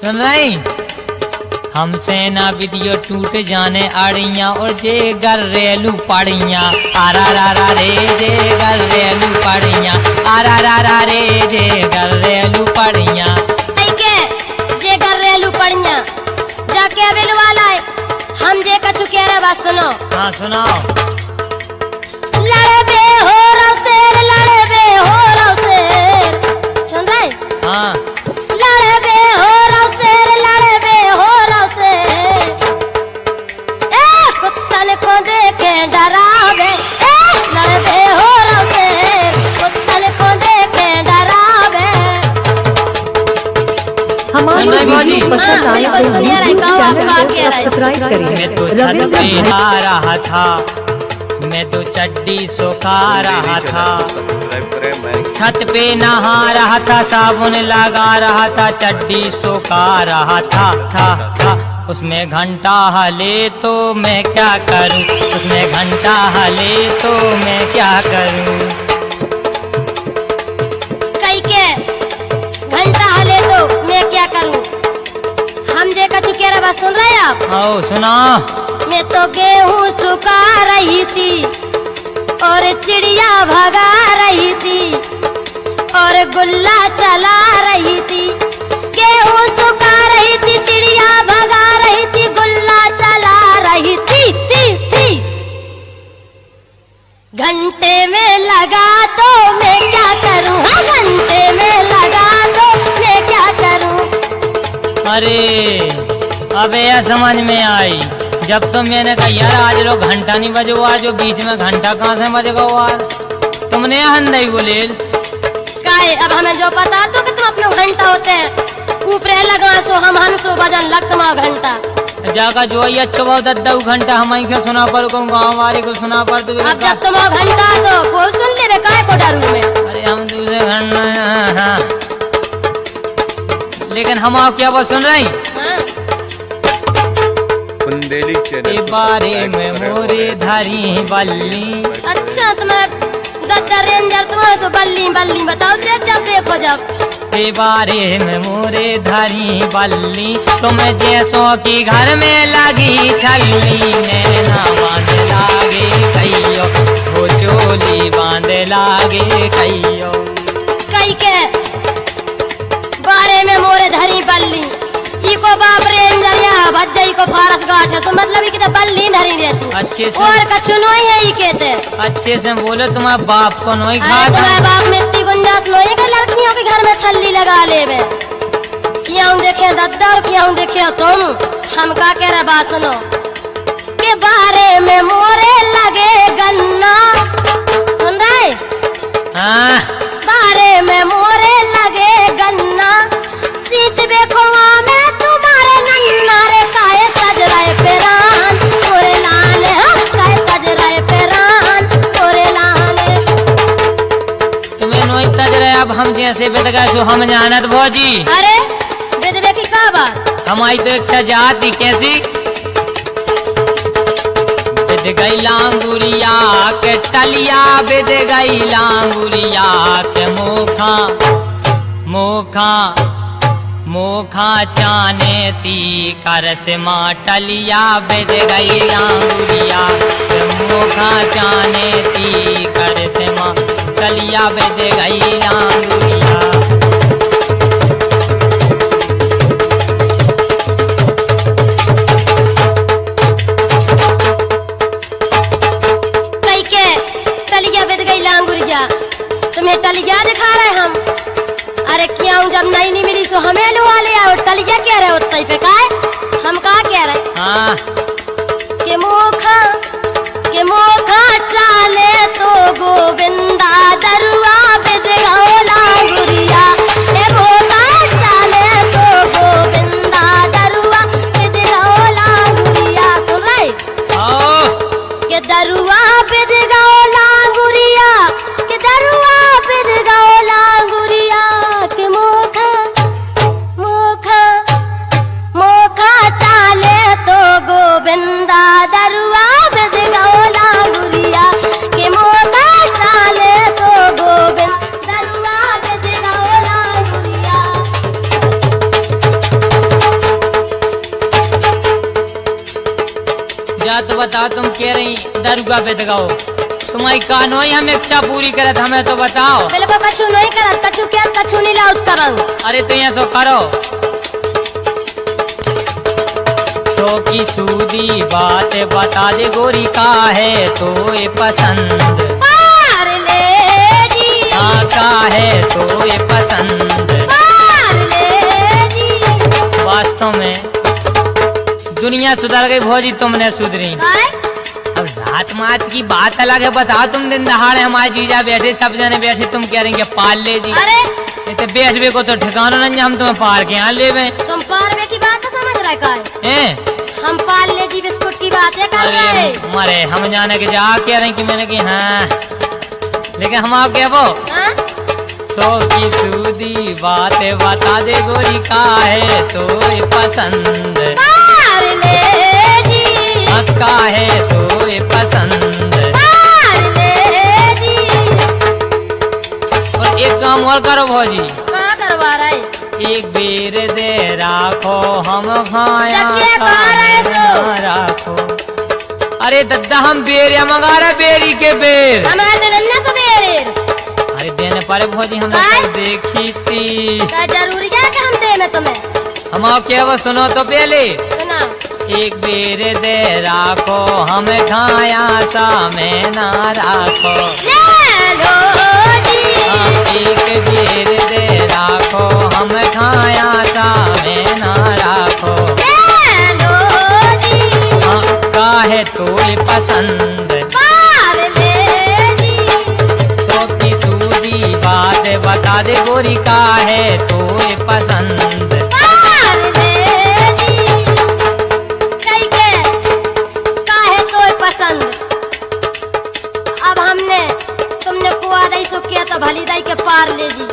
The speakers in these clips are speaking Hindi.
सुन रही हमसे ना वीडियो टूट जाने अड़ियाँ और जे घरेलू पड़ियाँ आरा रा रा रे जे घरेलू पड़ियाँ आरा रा रा रे जे घरेलू पड़ियाँ जे घरेलू पड़ियाँ जाके अबेल वाला है हम जे कछु कह रहे बात सुनो। हाँ सुनाओ। लड़े बे हो रहो शेर लड़े बे हो रहो शेर सुन रहे हाँ लड़े बे हो रहो शेर लड़े बे हो रहो शेर कुत्तन को देखे डरावे लड़े बे हो रहो शेर कुत्तन को देखे डरावे। हमारी वीडियो पसंद आए तो यूट्यूब चैनल को सब्सक्राइब करें। मैं तो छत पे आ रहा था मैं तो चड्डी सुखा रहा था छत पे नहा रहा था साबुन लगा रहा था चड्डी सुखा रहा था उसमें घंटा हले तो मैं क्या करूं उसमें घंटा हले तो मैं क्या करूं। कई के घंटा हले तो मैं क्या करूं हम जे का चुके रहा बात सुन रहे आप। आओ सुना। मैं तो गेहूं सुखा रही थी और चिड़िया भगा रही थी और गुल्ला चला रही थी गेहूं सुखा रही थी चिड़िया भगा रही थी गुल्ला चला रही थी घंटे में लगा तो मैं क्या करूं घंटे में लगा तो मैं क्या करूं। अरे अब यह समझ में आई जब तो मैंने कहा यार आज लोग घंटा नहीं बजे हुआ जो बीच में घंटा कहाँ से बजेगा यार तुमने हंदई बोले काहे अब हमें जो पता तो कि तुम अपने घंटा होते हैं ऊपरे लगा सो हम हंसो बजन लगता माँ घंटा जाकर जो ये अच्छा बहुत अद्दा घंटा हम क्यों सुना पर गाँव वाले को सुना पर तो अब जब तुम घंटा तो को सुन ले काहे को डरू में। अरे हम दूसरे घंटा लेकिन हम आप क्या बात सुन रही के बारे में मोरे धारी बल्ली। अच्छा तुम्हें दत्तर रेंजर तुम्हें तो बल्ली बल्ली बताओ जब देखो जब के बारे में मोरे धारी बल्ली तुम्हें जैसों की घर में लगी छल्ली नैना बांध लागे कहियो वो चोली बांध लागे कहियो कई के बारे में मोरे धरी बल्ली को बाप रेंजर या भज्जई को फारस गाठ है तो मतलब कि बल्ली धरी रहती अच्छे से और कछु नहीं है कहते अच्छे से बोलो तुम्हारे बाप को नहीं खा तुम्हारे बाप में इतनी गुंजाइश नहीं है लड़कियों के घर में छल्ली लगा ले क्यों देखे दद्दर क्यों देखे तुम हम का कह रहे बात सुनो के बारे में मोरे लगे गन्ना सुन रहे हाँ बारे में मोरे लगे गन्ना सींच देखो में तुम्हारे नन्ना रे काहे सजराए पेरान तोरे लाने काहे सजराए पेरान तोरे लाने तुम्हें नोई तजरे अब हम जैसे बेदगा सो हम जानत भौजी। अरे बेदबे की का बात हमारी तो इच्छा जाती कैसी बेद गई लांगुरिया के टलिया बेद गई लांगुरिया के मोखा मोखा मोखा चाने ती कर से माटलिया बेद गई लांगुरिया मोखा चाने ती कर से माटलिया बेद गई लांगुरिया। कई के टलिया बेद गई लांगुरिया तुम्हें टलिया दिखा रहे हम। अरे क्यों जब नहीं मिली सो हमें लुआ ले आओ टलिया कह रहे होता पे काय हम का कह रहे हाँ के मोखा चाले तो गोविंदा दरुआ बेद गो लांगुरिया अच्छा तो बताओ, तुम कह रही दरुगा पे दगाओ, तुम्हारी कानो ही हम इच्छा पूरी करत, हमें तो बताओ। बिल्कुल कछु नहीं करत, कछु क्या कछु नहीं लाउत करंग। अरे तो यहाँ सो करो, सो की सूदी बात बता दे गोरी का है तो ये पसंद। पार ले जी, हाँ का है तो ये पसंद। पार ले जी। वास्तव में दुनिया सुधर गई भौजी, तुमने सुधरी। काय? अब रात मात की बात अलग है, बताओ तुम दिन दहाड़े हमारे जीजा बैठे, सब जने बैठे, तुम कह रही पाल ले जी। अरे तो बैठवे को तो ठिकाना नहीं, हम तुम्हें पार के यहाँ ले तुम पारवे की बात तो समझ रहे काय? हैं? हम पाल ले जी बिस्कुट की बात है कर रहे। अरे मरे हम जाने के जा कह रहे कि मैंने कि हाँ, लेकिन हम आप क्या वो हाँ? सो की सूदी बात बता दे गोरी का है तो ये पसंद। पार ले जी, का है तो ये पसंद। पार ले जी। और एक काम और करो भौजी, कहाँ करवा रहे? एक बेर दे राखो हम खाया चकिया कहाँ रहे सो? राखो। अरे दद्दा हम बेर मंगारा, बेरी के बेर हमारे दिल ना सवेरे। अरे देने पर भौजी हमने काय? तो देखी थी। क्या जरूरी है कि हम दे में तुम्हें? हम आप क्या वो सुनो तो पहले, सुना। एक बेर दे राखो हम खाया सा में ना राखो। ले लो जी, हाँ, एक बेर दे राखो हम खाया सा में ना राखो। ले लो जी। हाँ, काहे तो ये पसंद। पार ले जी, सो की सूदी बात बता दे गोरी का है तो ये पसंद। पार ले जी। कई के काहे तो पसंद। अब हमने तुमने कुआ दई सो किया तो भली दई के पार ले जी,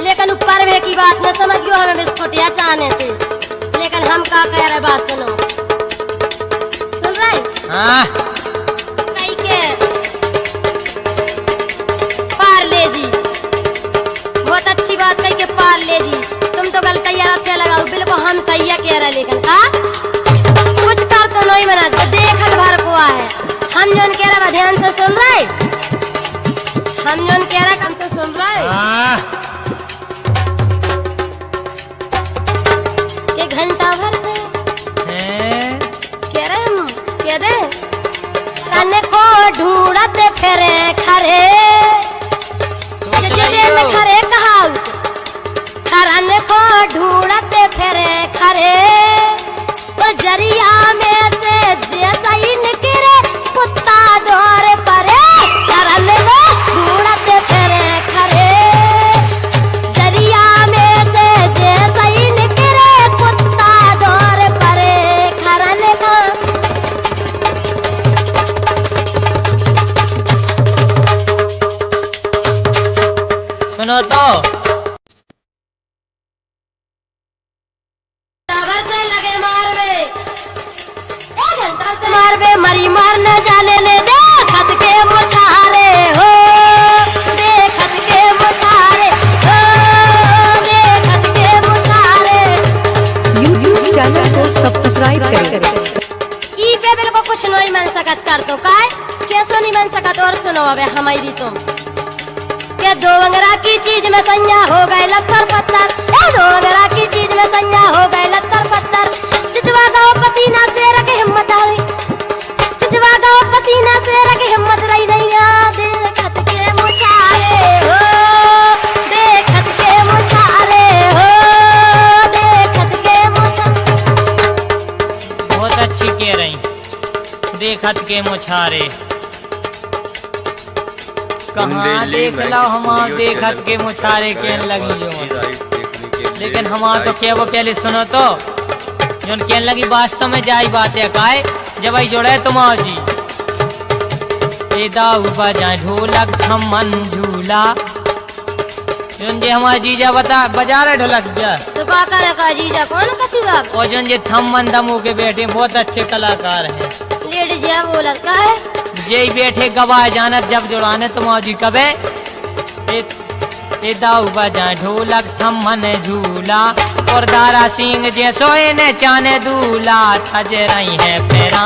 लेकिन ऊपर वे की बात न समझ गयो, हमें बिस्कुटिया चाहने थे, लेकिन हम का कह रहे बात सुनो। सुन रहे? हाँ, कई के पार ले जी, बहुत अच्छी बात कही के पार ले जी। तुम तो गलत से लगाओ, बिल्कुल हम सही है कह रहे, लेकिन का कुछ कर तो नहीं बना जो देखत भर कुआ है। हम जोन कह रहे ध्यान से सुन रहे, हम जोन कह रहे हम तो सुन रहे। हाँ। के घंटा भर से हैं? कह रहे हम कह रहे तने को ढूंढते फिरे खरे, सोच ये रही हो? खरे कहाऊ खराने को ढूंढते फिरे खरे, तो जरिया में से जैसा ही निकले कुत्ता दौर परे। खराने को ढूंढते फिरे खरे, जरिया में से जैसा ही निकले कुत्ता दौर परे। खराने को सुनो तो मारवे मरी मार न जाने ने देखत के मुछारे हो, देखत के मुछारे हो, देखत के मुछारे। YouTube चैनल को सब्सक्राइब करें। ई पे बिल्कुल कुछ नहीं बन सकत कर तो काय कैसो नहीं बन सकत। और सुनो अबे हमारी तुम के दो अंगरा की चीज में संज्ञा हो गए लत्तर पत्थर, दो अंगरा की चीज में संज्ञा हो गए लत्तर पत्थर। चिचवा गाँव पसीना से रखे हिम्मत आई, चिचवा गाँव पसीना से रखे हिम्मत रही नहीं। देखत के मुछारे हो, देखत के मुछारे हो, देखत के मुछारे। बहुत अच्छी कह रही, देखत के मुछारे। कहाँ देख लो हम देखत के मुछारे के लगी जो, लेकिन हमारा तो क्या वो पहले सुनो तो जोन कहने लगी वास्तव में जाई बात है काय जब आई जोड़े तुम जी ए दाऊ बजा ढोलक थमन झूला जोन जे हमारा जीजा बजा रहे ढोलक जा तो का करे का जीजा कौन कछुगा और जोन जे थमन दमू के बैठे बहुत अच्छे कलाकार हैं। लेडी जी बोलत का है ये बैठे गवाह जानत जब जोड़ाने तुम जी कबे ए दाऊ बजा ढोलक थमन झूला और दारा सिंह जैसो ने चाने दूला थज रही है पैरा